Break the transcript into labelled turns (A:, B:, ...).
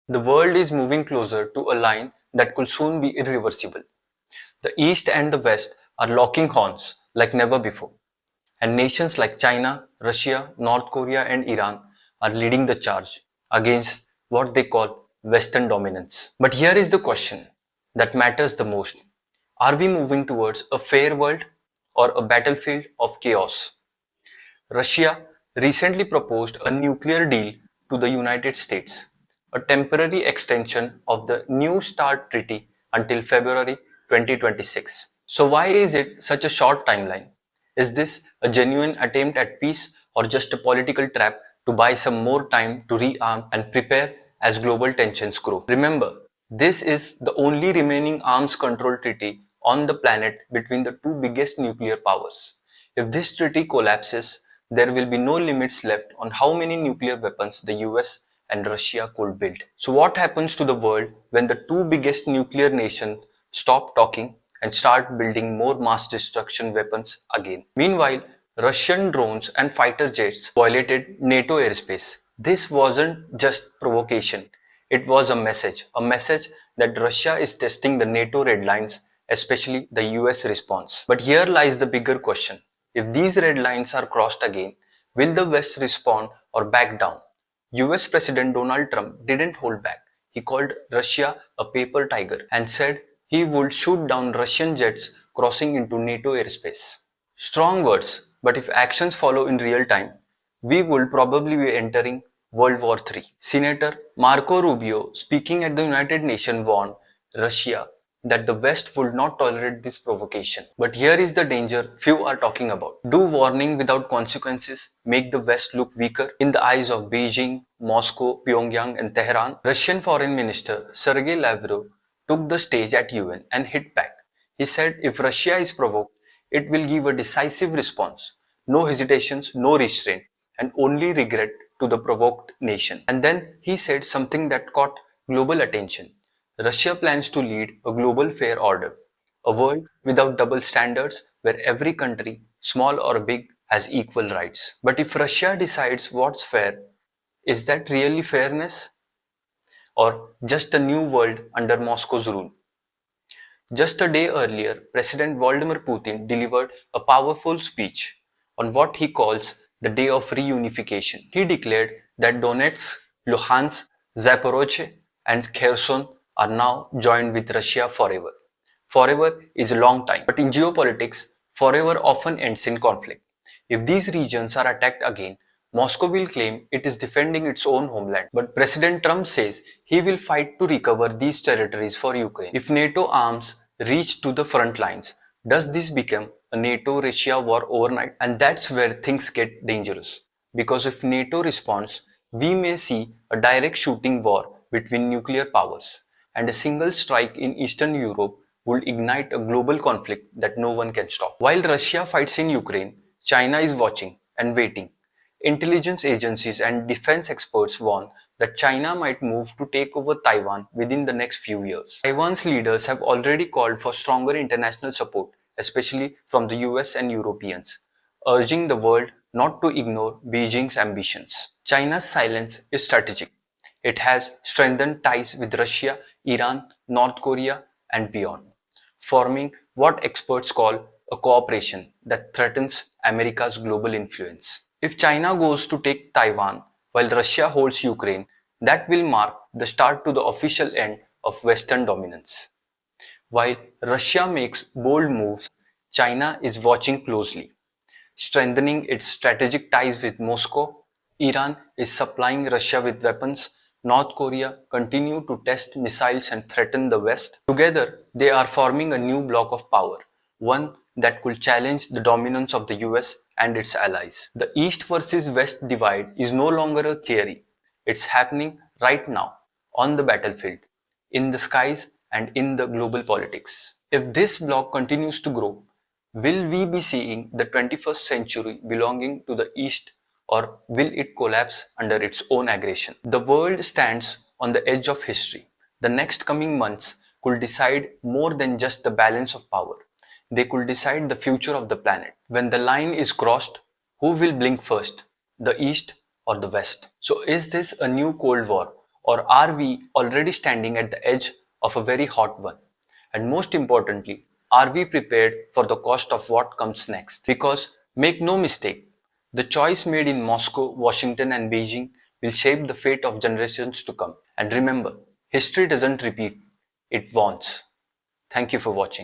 A: The world is moving closer to a line that could soon be irreversible. The East and the West are locking horns like never before, and nations like China, Russia, North Korea, and Iran are leading the charge against what they call Western dominance. But here is the question that matters the most. Are we moving towards a fair world or a battlefield of chaos? Russia recently proposed a nuclear deal to the United States, a temporary extension of the New START treaty until February 2026. So why is it such a short timeline? Is this a genuine attempt at peace or just a political trap to buy some more time to rearm and prepare as global tensions grow? Remember, this is the only remaining arms control treaty on the planet between the two biggest nuclear powers. If this treaty collapses, there will be no limits left on how many nuclear weapons the US and Russia could build. So what happens to the world when the two biggest nuclear nations stop talking and start building more mass destruction weapons again? Meanwhile, Russian drones and fighter jets violated NATO airspace. This wasn't just provocation. It was a message that Russia is testing the NATO red lines, especially the US response. But here lies the bigger question. If these red lines are crossed again, will the West respond or back down? US President Donald Trump didn't hold back. He called Russia a paper tiger and said he would shoot down Russian jets crossing into NATO airspace. Strong words, but if actions follow in real time, we will probably be entering World War III. Senator Marco Rubio, speaking at the United Nations, warned Russia that the West would not tolerate this provocation. But here is the danger few are talking about. Do warning without consequences make the West look weaker in the eyes of Beijing, Moscow, Pyongyang, and Tehran? Russian Foreign Minister Sergei Lavrov took the stage at UN and hit back. He said if Russia is provoked, it will give a decisive response. No hesitations, no restraint, and only regret to the provoked nation. And then he said something that caught global attention. Russia plans to lead a global fair order, a world without double standards where every country, small or big, has equal rights. But if Russia decides what's fair, is that really fairness? Or just a new world under Moscow's rule? Just a day earlier, President Vladimir Putin delivered a powerful speech on what he calls the Day of Reunification. He declared that Donetsk, Luhansk, Zaporozhye, and Kherson are now joined with Russia forever. Forever is a long time, but in geopolitics, forever often ends in conflict. If these regions are attacked again, Moscow will claim it is defending its own homeland. But President Trump says he will fight to recover these territories for Ukraine. If NATO arms reach to the front lines, does this become a NATO-Russia war overnight? And that's where things get dangerous. Because if NATO responds, we may see a direct shooting war between nuclear powers, and a single strike in Eastern Europe would ignite a global conflict that no one can stop. While Russia fights in Ukraine, China is watching and waiting. Intelligence agencies and defense experts warn that China might move to take over Taiwan within the next few years. Taiwan's leaders have already called for stronger international support, especially from the US and Europeans, urging the world not to ignore Beijing's ambitions. China's silence is strategic. It has strengthened ties with Russia, Iran, North Korea, and beyond, forming what experts call a cooperation that threatens America's global influence. If China goes to take Taiwan while Russia holds Ukraine, that will mark the start to the official end of Western dominance. While Russia makes bold moves, China is watching closely, strengthening its strategic ties with Moscow. Iran is supplying Russia with weapons. North Korea continue to test missiles and threaten the West. Together, they are forming a new bloc of power, one that could challenge the dominance of the US and its allies. The East versus West divide is no longer a theory. It's happening right now on the battlefield, in the skies, and in the global politics. If this bloc continues to grow, will we be seeing the 21st century belonging to the East, or will it collapse under its own aggression? The world stands on the edge of history. The next coming months could decide more than just the balance of power. They could decide the future of the planet. When the line is crossed, who will blink first, the East or the West? So is this a new Cold War, Or are we already standing at the edge of a very hot one? And most importantly, are we prepared for the cost of what comes next? Because make no mistake, the choice made in Moscow, Washington, and Beijing will shape the fate of generations to come. And remember, history doesn't repeat, it warns. Thank you for watching.